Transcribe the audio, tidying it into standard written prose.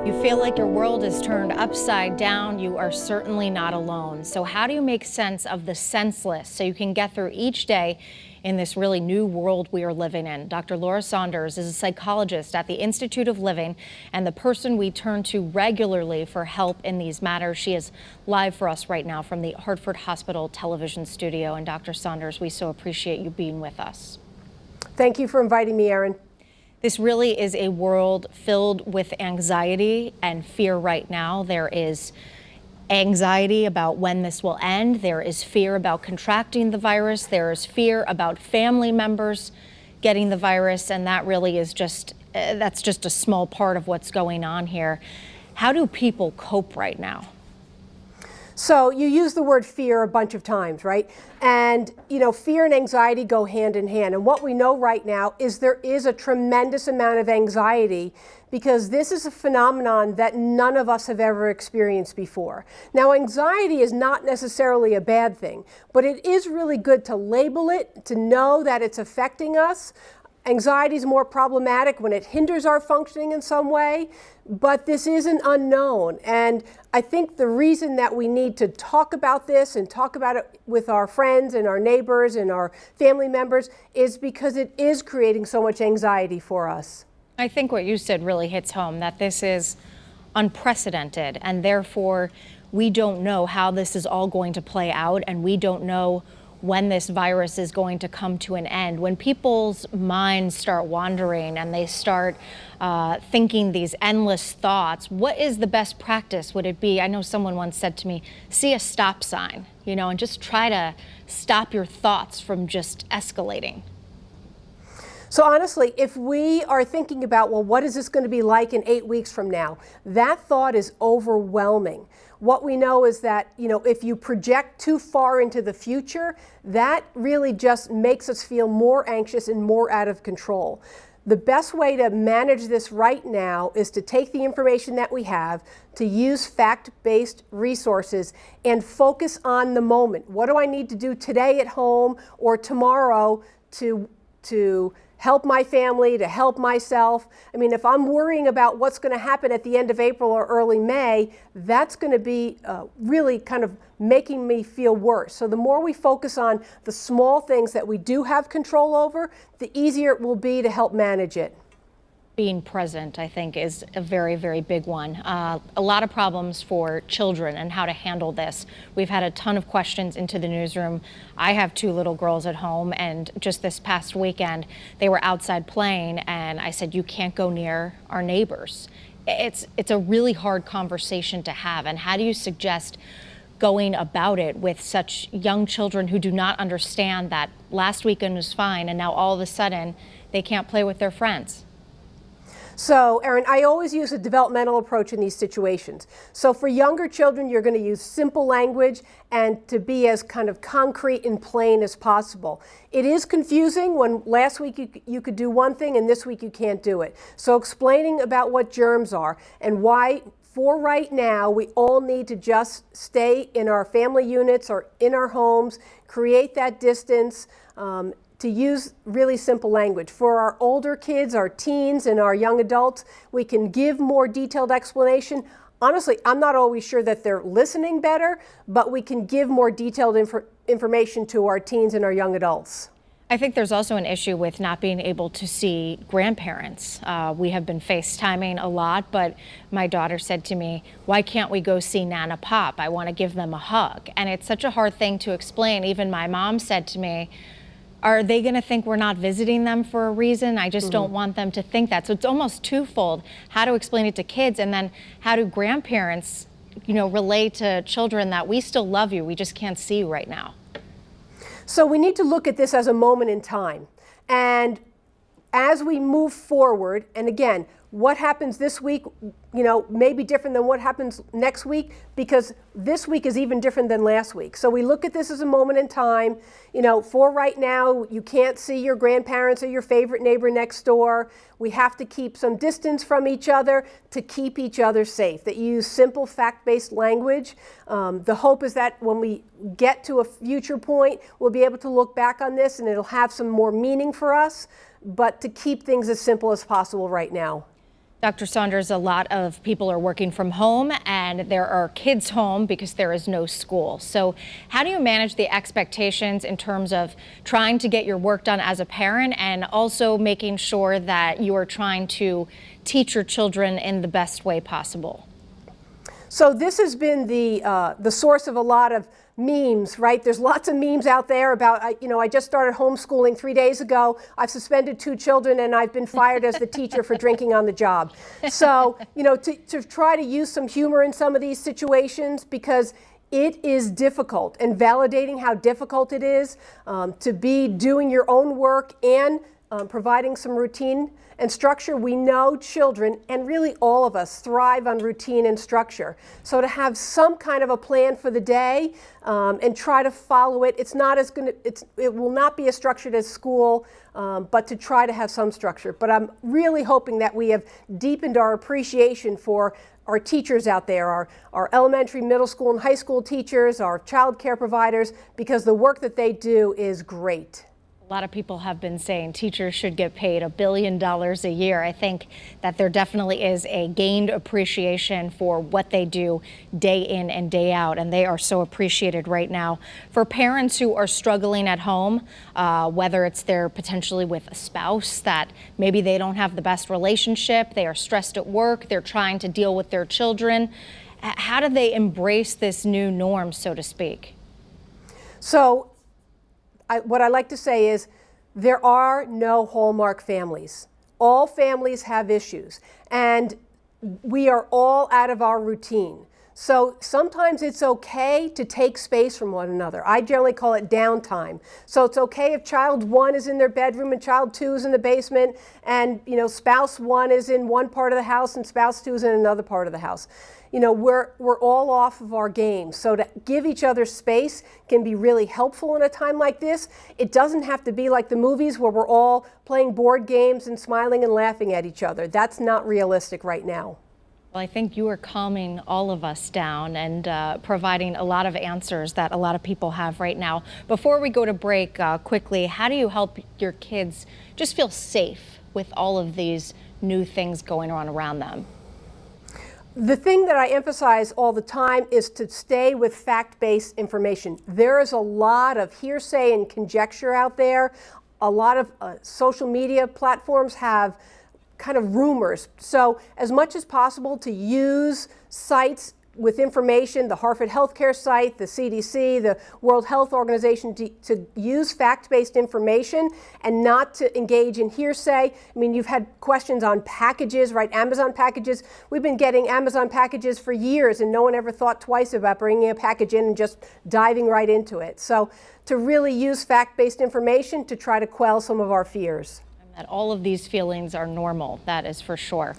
You feel like your world is turned upside down, you are certainly not alone. So how do you make sense of the senseless so you can get through each day in this really new world we are living in? Dr. Laura Saunders is a psychologist at the Institute of Living and the person we turn to regularly for help in these matters. She is live for us right now from the Hartford Hospital television studio. And Dr. Saunders, we so appreciate you being with us. Thank you for inviting me, Erin. This really is a world filled with anxiety and fear right now. There is anxiety about when this will end. There is fear about contracting the virus. There is fear about family members getting the virus. And that really is that's just a small part of what's going on here. How do people cope right now? So you use the word fear a bunch of times, right? And, fear and anxiety go hand in hand. And what we know right now is there is a tremendous amount of anxiety because this is a phenomenon that none of us have ever experienced before. Now, anxiety is not necessarily a bad thing, but it is really good to label it, to know that it's affecting us. Anxiety is more problematic when it hinders our functioning in some way, but this is an unknown. And I think the reason that we need to talk about this and talk about it with our friends and our neighbors and our family members is because it is creating so much anxiety for us. I think what you said really hits home, that this is unprecedented, and therefore we don't know how this is all going to play out, and we don't know when this virus is going to come to an end. When people's minds start wandering and they start thinking these endless thoughts, what is the best practice? Would it be, I know someone once said to me, see a stop sign, and just try to stop your thoughts from just escalating. So honestly, if we are thinking about, well, what is this going to be like in 8 weeks from now? That thought is overwhelming. What we know is that, if you project too far into the future, that really just makes us feel more anxious and more out of control. The best way to manage this right now is to take the information that we have, to use fact-based resources and focus on the moment. What do I need to do today at home or tomorrow to help my family, to help myself? I mean, if I'm worrying about what's going to happen at the end of April or early May, that's going to be really kind of making me feel worse. So the more we focus on the small things that we do have control over, the easier it will be to help manage it. Being present, I think, is a very, very big one. A lot of problems for children and how to handle this. We've had a ton of questions into the newsroom. I have 2 little girls at home, and just this past weekend, they were outside playing, and I said, you can't go near our neighbors. It's a really hard conversation to have, and how do you suggest going about it with such young children who do not understand that last weekend was fine, and now all of a sudden, they can't play with their friends? So, Erin, I always use a developmental approach in these situations. So for younger children, you're going to use simple language and to be as kind of concrete and plain as possible. It is confusing when last week you could do one thing and this week you can't do it. So explaining about what germs are and why for right now we all need to just stay in our family units or in our homes, create that distance, to use really simple language. For our older kids, our teens, and our young adults, we can give more detailed explanation. Honestly, I'm not always sure that they're listening better, but we can give more detailed information to our teens and our young adults. I think there's also an issue with not being able to see grandparents. We have been FaceTiming a lot, but my daughter said to me, why can't we go see Nana Pop? I want to give them a hug. And it's such a hard thing to explain. Even my mom said to me, are they going to think we're not visiting them for a reason? I just don't want them to think that. So it's almost twofold, how to explain it to kids, and then how do grandparents, relate to children that we still love you, we just can't see you right now. So we need to look at this as a moment in time. And as we move forward, and again, what happens this week, may be different than what happens next week, because this week is even different than last week. So we look at this as a moment in time. For right now, you can't see your grandparents or your favorite neighbor next door. We have to keep some distance from each other to keep each other safe. That you use simple fact-based language. The hope is that when we get to a future point, we'll be able to look back on this and it'll have some more meaning for us, but to keep things as simple as possible right now. Dr. Saunders, a lot of people are working from home and there are kids home because there is no school. So how do you manage the expectations in terms of trying to get your work done as a parent and also making sure that you are trying to teach your children in the best way possible? So this has been the source of a lot of memes, right? There's lots of memes out there about, I just started homeschooling 3 days ago. I've suspended 2 children and I've been fired as the teacher for drinking on the job. So, to try to use some humor in some of these situations, because it is difficult, and validating how difficult it is to be doing your own work and providing some routine and structure. We know children, and really all of us, thrive on routine and structure. So to have some kind of a plan for the day and try to follow it, it will not be as structured as school, but to try to have some structure. But I'm really hoping that we have deepened our appreciation for our teachers out there, our elementary, middle school, and high school teachers, our child care providers, because the work that they do is great. A lot of people have been saying teachers should get paid $1 billion a year. I think that there definitely is a gained appreciation for what they do day in and day out, and they are so appreciated right now. For parents who are struggling at home, whether it's they're potentially with a spouse that maybe they don't have the best relationship, they are stressed at work, they're trying to deal with their children, how do they embrace this new norm, so to speak? So what I like to say is there are no hallmark families. All families have issues, and we are all out of our routine. So sometimes it's okay to take space from one another. I generally call it downtime. So it's okay if child 1 is in their bedroom and child 2 is in the basement, and spouse 1 is in one part of the house and spouse 2 is in another part of the house. We're all off of our game. So to give each other space can be really helpful in a time like this. It doesn't have to be like the movies where we're all playing board games and smiling and laughing at each other. That's not realistic right now. Well, I think you are calming all of us down and providing a lot of answers that a lot of people have right now. Before we go to break, quickly, how do you help your kids just feel safe with all of these new things going on around them? The thing that I emphasize all the time is to stay with fact-based information. There is a lot of hearsay and conjecture out there. A lot of social media platforms have kind of rumors. So as much as possible to use sites with information, the Hartford HealthCare site, the CDC, the World Health Organization, to use fact-based information and not to engage in hearsay. I mean, you've had questions on packages, right? Amazon packages. We've been getting Amazon packages for years and no one ever thought twice about bringing a package in and just diving right into it. So to really use fact-based information to try to quell some of our fears. That all of these feelings are normal, that is for sure.